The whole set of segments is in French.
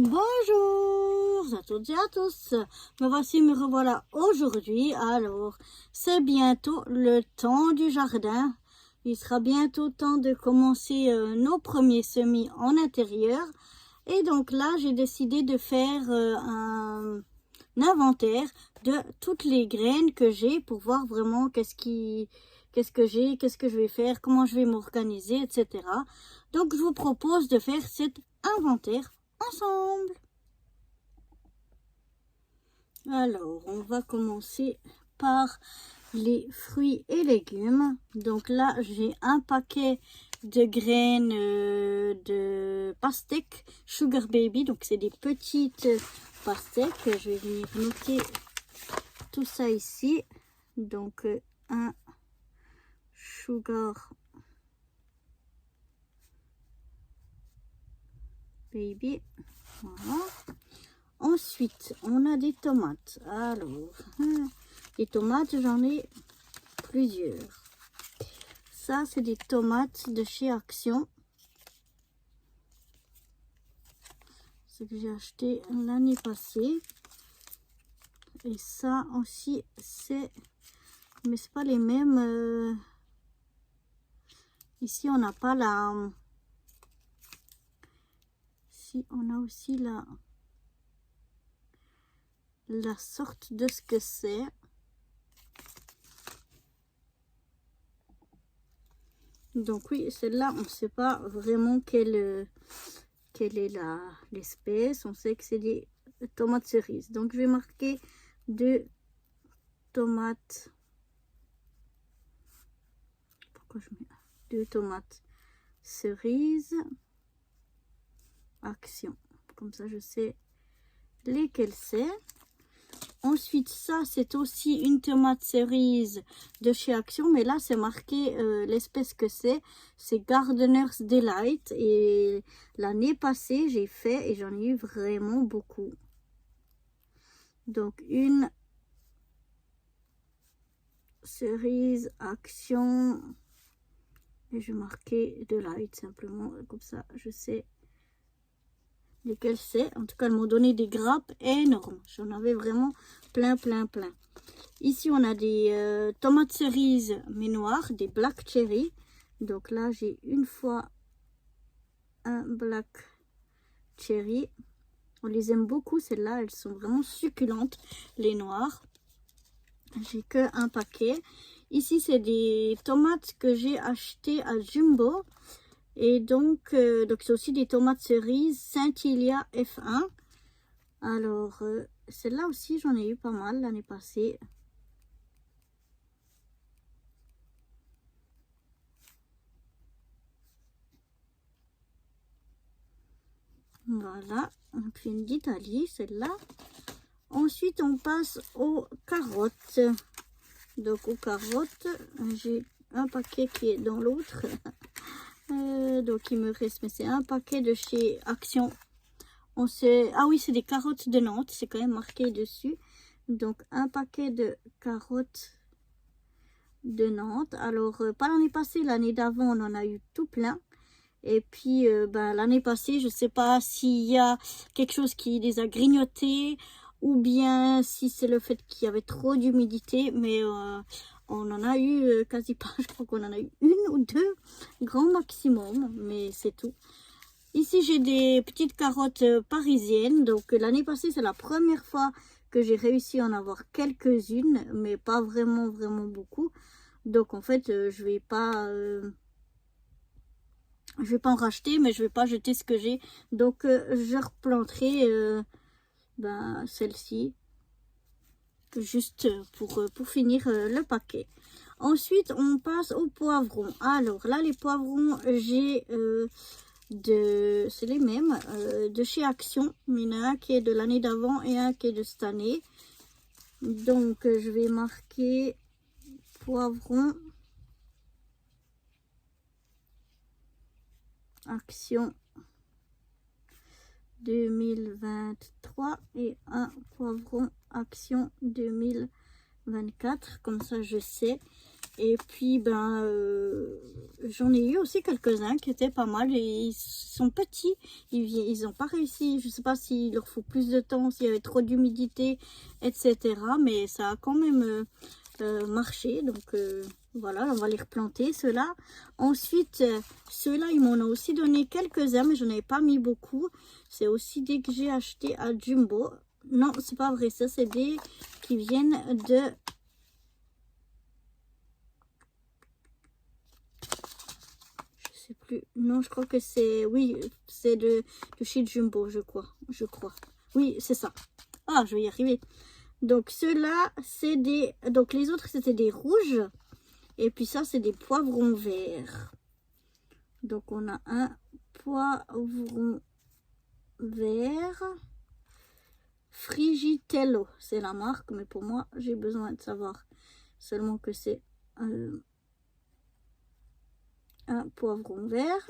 Bonjour à toutes et à tous, me voici, me revoilà aujourd'hui. Alors, c'est bientôt le temps du jardin. Il sera bientôt temps de commencer nos premiers semis en intérieur. Et donc là, j'ai décidé de faire un inventaire de toutes les graines que j'ai pour voir vraiment qu'est-ce que j'ai, qu'est-ce que je vais faire, comment je vais m'organiser, etc. Donc, je vous propose de faire cet inventaire ensemble. Alors, on va commencer par les fruits et légumes. Donc là, j'ai un paquet de graines de pastèques Sugar Baby. Donc, c'est des petites pastèques. Je vais venir noter tout ça ici. Donc, un Sugar Baby. Voilà. Ensuite, on a des tomates. Alors, les tomates, j'en ai plusieurs. Ça, c'est des tomates de chez Action. Ce que j'ai acheté l'année passée. Et ça aussi, c'est... Mais c'est pas les mêmes. Ici, on n'a pas la... Ici, on a aussi la sorte de ce que c'est. Donc oui, celle-là, on ne sait pas vraiment quelle est l'espèce. On sait que c'est des tomates cerises. Donc je vais marquer 2 tomates. Pourquoi je mets 2 tomates cerises Action. Comme ça, je sais lesquelles c'est. Ensuite, ça, c'est aussi une tomate cerise de chez Action. Mais là, c'est marqué l'espèce que c'est. C'est Gardener's Delight. Et l'année passée, j'ai fait et j'en ai eu vraiment beaucoup. Donc, une cerise Action. Et je vais marquer Delight simplement. Comme ça, je sais lesquelles c'est. En tout cas, elles m'ont donné des grappes énormes. J'en avais vraiment plein. Ici, on a des tomates cerises, mais noires, des black cherry. Donc là, j'ai une fois un black cherry. On les aime beaucoup, celles-là. Elles sont vraiment succulentes, les noires. J'ai que un paquet. Ici, c'est des tomates que j'ai achetées à Jumbo. Et donc c'est aussi des tomates cerises Saint-Ilia F1. Alors, celle-là aussi, j'en ai eu pas mal l'année passée. Voilà, on fait une d'Italie, celle-là. Ensuite, on passe aux carottes. Donc, aux carottes, j'ai un paquet qui est dans l'autre. Donc, il me reste, mais c'est un paquet de chez Action. On sait... Ah oui, c'est des carottes de Nantes, c'est quand même marqué dessus. Donc, un paquet de carottes de Nantes. Alors, pas l'année passée, l'année d'avant, on en a eu tout plein. Et puis, l'année passée, je ne sais pas s'il y a quelque chose qui les a grignotés ou bien si c'est le fait qu'il y avait trop d'humidité. Mais on en a eu quasi pas. Je crois qu'on en a eu 1 ou 2 grand maximum, mais c'est tout. Ici, j'ai des petites carottes parisiennes. Donc, l'année passée, c'est la première fois que j'ai réussi à en avoir quelques-unes, mais pas vraiment beaucoup. Donc, en fait, je vais pas en racheter, mais je vais pas jeter ce que j'ai. Donc, je replanterai celle-ci, juste pour finir le paquet. Ensuite, on passe aux poivrons. Alors, là, les poivrons, j'ai c'est les mêmes, de chez Action. Il y en a un qui est de l'année d'avant et un qui est de cette année. Donc, je vais marquer poivrons Action 2023 et un poivron Action 2024. Comme ça, je sais. Et puis, ben, j'en ai eu aussi quelques-uns qui étaient pas mal. Et ils sont petits. Ils n'ont pas réussi. Je ne sais pas s'il leur faut plus de temps, s'il y avait trop d'humidité, etc. Mais ça a quand même marché. Donc, voilà, on va les replanter, ceux-là. Ensuite, ceux-là, ils m'en ont aussi donné quelques-uns, mais je n'en ai pas mis beaucoup. C'est aussi des que j'ai acheté à Jumbo. Non, c'est pas vrai. Ça, c'est des qui viennent de... plus. Non, je crois que c'est... Oui, c'est de chez Jumbo, je crois. Oui, c'est ça. Ah, je vais y arriver. Donc, ceux-là, c'est des... Donc, les autres, c'était des rouges. Et puis ça, c'est des poivrons verts. Donc, on a un poivron vert. Frigitello, c'est la marque. Mais pour moi, j'ai besoin de savoir seulement que c'est... un poivron vert.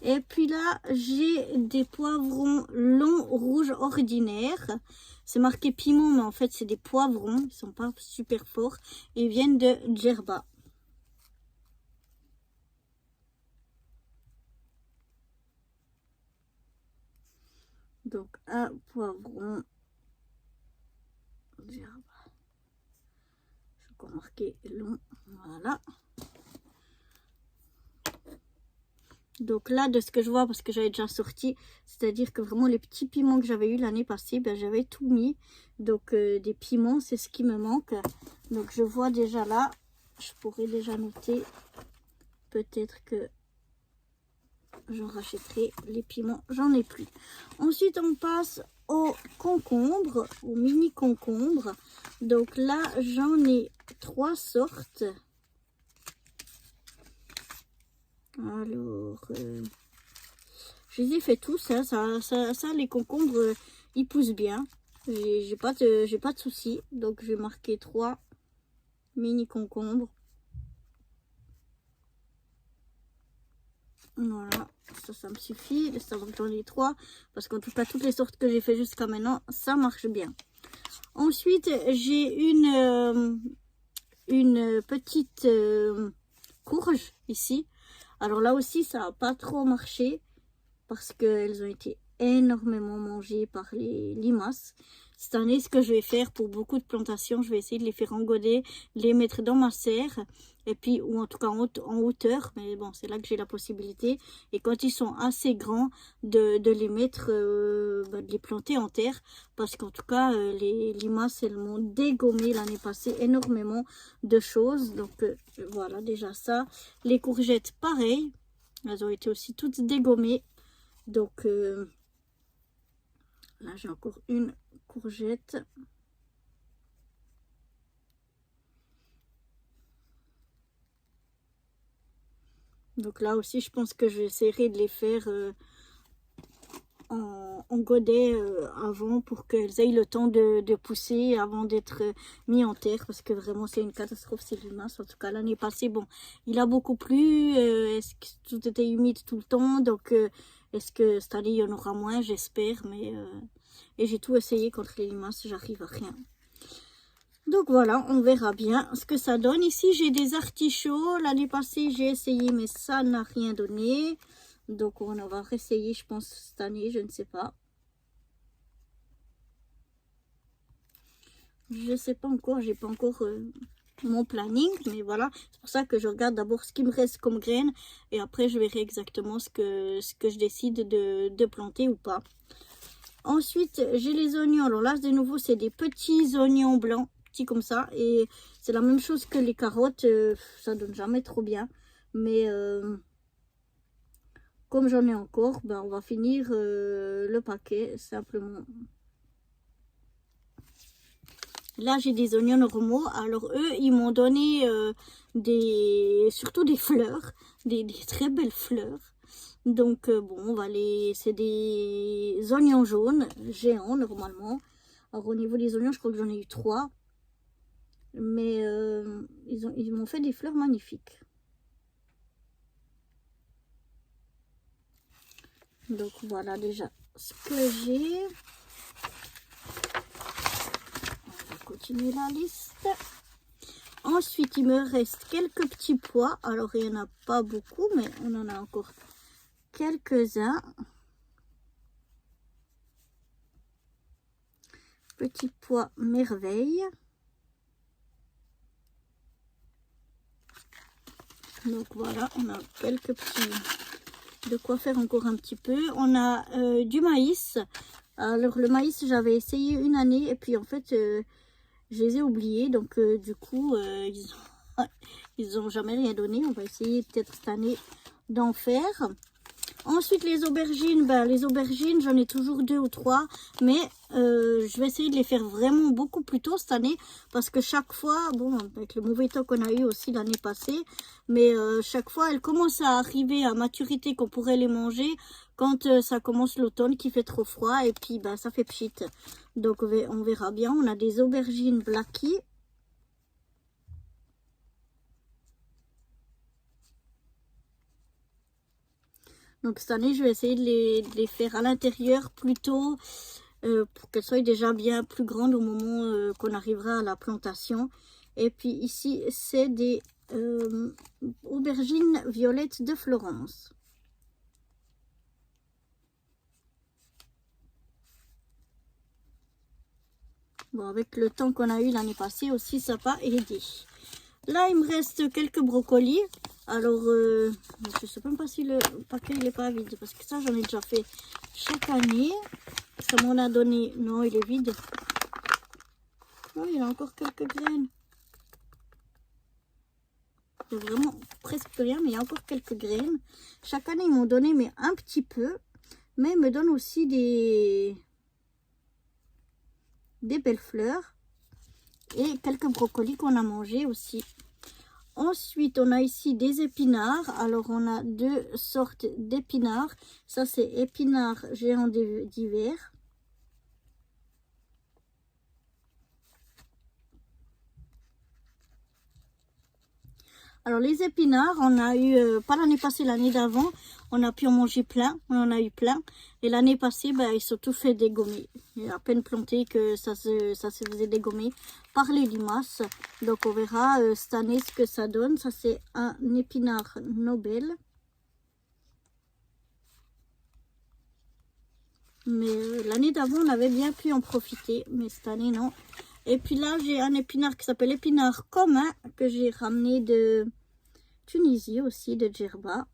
Et puis là, j'ai des poivrons longs rouges ordinaires. C'est marqué piment, mais en fait, c'est des poivrons. Ils sont pas super forts. Ils viennent de Djerba. Donc, un poivron Djerba. Je vais encore marquer long. Voilà. Donc là, de ce que je vois, parce que j'avais déjà sorti, c'est-à-dire que vraiment les petits piments que j'avais eu l'année passée, ben, j'avais tout mis. Donc des piments, c'est ce qui me manque. Donc je vois déjà là, je pourrais déjà noter, peut-être que j'en rachèterai. Les piments, j'en ai plus. Ensuite, on passe aux concombres, aux mini concombres. Donc là, j'en ai 3 sortes. Alors, je les ai fait tous, hein. Ça, les concombres, ils poussent bien. J'ai pas de soucis. Donc, je vais marquer 3 mini concombres. Voilà, ça me suffit de savoir que j'en ai 3. Parce qu'en tout cas, toutes les sortes que j'ai fait jusqu'à maintenant, ça marche bien. Ensuite, j'ai une petite courge ici. Alors là aussi, ça n'a pas trop marché parce qu'elles ont été énormément mangées par les limaces. Cette année, ce que je vais faire pour beaucoup de plantations, je vais essayer de les faire engoder, les mettre dans ma serre, et puis, ou en tout cas en hauteur, mais bon, c'est là que j'ai la possibilité. Et quand ils sont assez grands, de les mettre, de les planter en terre, parce qu'en tout cas, les limaces, elles m'ont dégommé l'année passée énormément de choses. Donc voilà, déjà ça. Les courgettes, pareil, elles ont été aussi toutes dégommées. Donc là, j'ai encore une courgette. Donc là aussi, je pense que je vais essayer de les faire en godet avant pour qu'elles aient le temps de pousser avant d'être mis en terre. Parce que vraiment, c'est une catastrophe ces limaces. En tout cas, l'année passée, bon, il a beaucoup plu. Est-ce que tout était humide tout le temps? Donc, est-ce que cette année, il y en aura moins? J'espère. Mais et j'ai tout essayé contre les limaces. J'arrive à rien. Donc voilà, on verra bien ce que ça donne. Ici, j'ai des artichauts. L'année passée, j'ai essayé, mais ça n'a rien donné. Donc on va réessayer, je pense, cette année, je ne sais pas. Je ne sais pas encore, j'ai pas encore mon planning. Mais voilà, c'est pour ça que je regarde d'abord ce qui me reste comme graines. Et après, je verrai exactement ce que je décide de planter ou pas. Ensuite, j'ai les oignons. Alors là, de nouveau, c'est des petits oignons blancs. Comme ça, et c'est la même chose que les carottes, ça donne jamais trop bien, mais comme j'en ai encore, ben on va finir le paquet simplement. Là, j'ai des oignons normaux. Alors eux, ils m'ont donné surtout des fleurs, des très belles fleurs. Donc bon, on va c'est des oignons jaunes géants normalement. Alors au niveau des oignons, je crois que j'en ai eu 3. Mais ils m'ont fait des fleurs magnifiques. Donc voilà déjà ce que j'ai. On va continuer la liste. Ensuite, il me reste quelques petits pois. Alors, il n'y en a pas beaucoup, mais on en a encore quelques-uns. Petits pois merveille. Donc voilà, on a quelques petits... de quoi faire encore un petit peu. On a du maïs. Alors le maïs, j'avais essayé une année et puis en fait, je les ai oubliés. Donc du coup, ils ont jamais rien donné. On va essayer peut-être cette année d'en faire. Ensuite, les aubergines, les aubergines, j'en ai toujours 2 ou 3, mais je vais essayer de les faire vraiment beaucoup plus tôt cette année, parce que chaque fois, bon, avec le mauvais temps qu'on a eu aussi l'année passée, mais chaque fois, elles commencent à arriver à maturité qu'on pourrait les manger quand ça commence l'automne qui fait trop froid, et puis ça fait pchit. Donc on verra bien. On a des aubergines Blackie. Donc cette année, je vais essayer de les faire à l'intérieur plutôt pour qu'elles soient déjà bien plus grandes au moment qu'on arrivera à la plantation. Et puis ici, c'est des aubergines violettes de Florence. Bon, avec le temps qu'on a eu l'année passée aussi, ça va aider. Là, il me reste quelques brocolis. Alors, je ne sais même pas si le paquet il n'est pas vide. Parce que ça, j'en ai déjà fait chaque année. Ça m'en a donné... Non, il est vide. Oh, il y a encore quelques graines. Il y a vraiment presque rien, mais il y a encore quelques graines. Chaque année, ils m'ont donné mais un petit peu. Mais ils me donnent aussi des belles fleurs. Et quelques brocolis qu'on a mangés aussi. Ensuite, on a ici des épinards. Alors, on a 2 sortes d'épinards. Ça, c'est épinards géants d'hiver. Alors, les épinards, on a eu, pas l'année passée, l'année d'avant, on a pu en manger plein. On en a eu plein. Et l'année passée, ils sont tous fait dégommer. Il y a à peine planté que ça se faisait dégommer par les limaces. Donc, on verra cette année ce que ça donne. Ça, c'est un épinard Nobel. Mais l'année d'avant, on avait bien pu en profiter. Mais cette année, non. Et puis là, j'ai un épinard qui s'appelle épinard commun, que j'ai ramené de Tunisie aussi, de Djerba.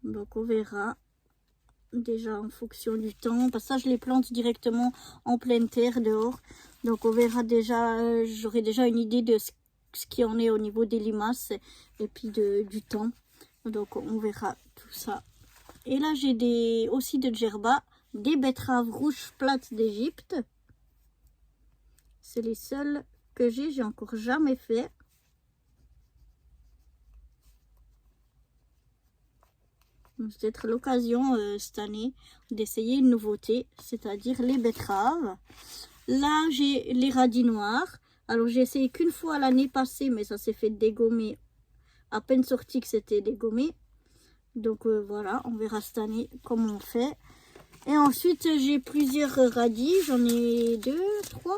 Donc on verra déjà en fonction du temps. Parce que ça, je les plante directement en pleine terre dehors. Donc on verra déjà, j'aurai déjà une idée de ce qui en est au niveau des limaces et puis du temps. Donc on verra tout ça. Et là, j'ai aussi de Djerba, des betteraves rouges plates d'Égypte. C'est les seuls que j'ai encore jamais fait. C'est peut-être l'occasion cette année d'essayer une nouveauté, c'est-à-dire les betteraves. Là, j'ai les radis noirs. Alors, j'ai essayé qu'une fois l'année passée, mais ça s'est fait dégommer. À peine sorti que c'était dégommé. Donc, voilà, on verra cette année comment on fait. Et ensuite, j'ai plusieurs radis. J'en ai 2, 3.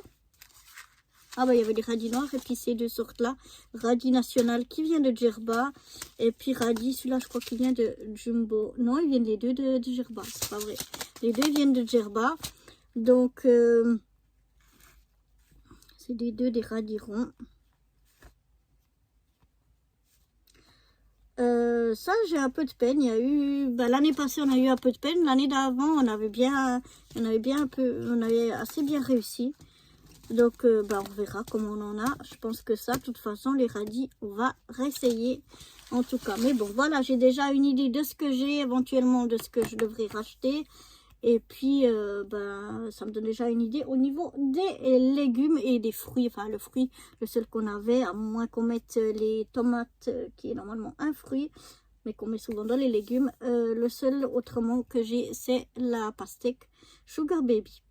Ah il y avait des radis noirs et puis ces 2 sortes-là. Radis national qui vient de Djerba. Et puis radis, celui-là je crois qu'il vient de Jumbo. Non, ils viennent les 2 de Djerba, c'est pas vrai. Les 2 viennent de Djerba. Donc, c'est les 2 des radis ronds. Ça, j'ai un peu de peine. Il y a eu... l'année passée, on a eu un peu de peine. L'année d'avant, on avait assez bien réussi. Donc, on verra comment on en a. Je pense que ça, de toute façon, les radis, on va réessayer en tout cas. Mais bon, voilà, j'ai déjà une idée de ce que j'ai, éventuellement de ce que je devrais racheter. Et puis, ça me donne déjà une idée au niveau des légumes et des fruits. Enfin, le fruit, le seul qu'on avait, à moins qu'on mette les tomates, qui est normalement un fruit, mais qu'on met souvent dans les légumes. Le seul autrement que j'ai, c'est la pastèque Sugar Baby.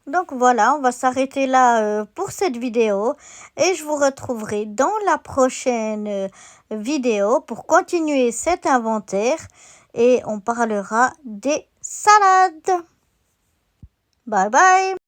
Donc voilà, on va s'arrêter là pour cette vidéo et je vous retrouverai dans la prochaine vidéo pour continuer cet inventaire et on parlera des salades. Bye bye!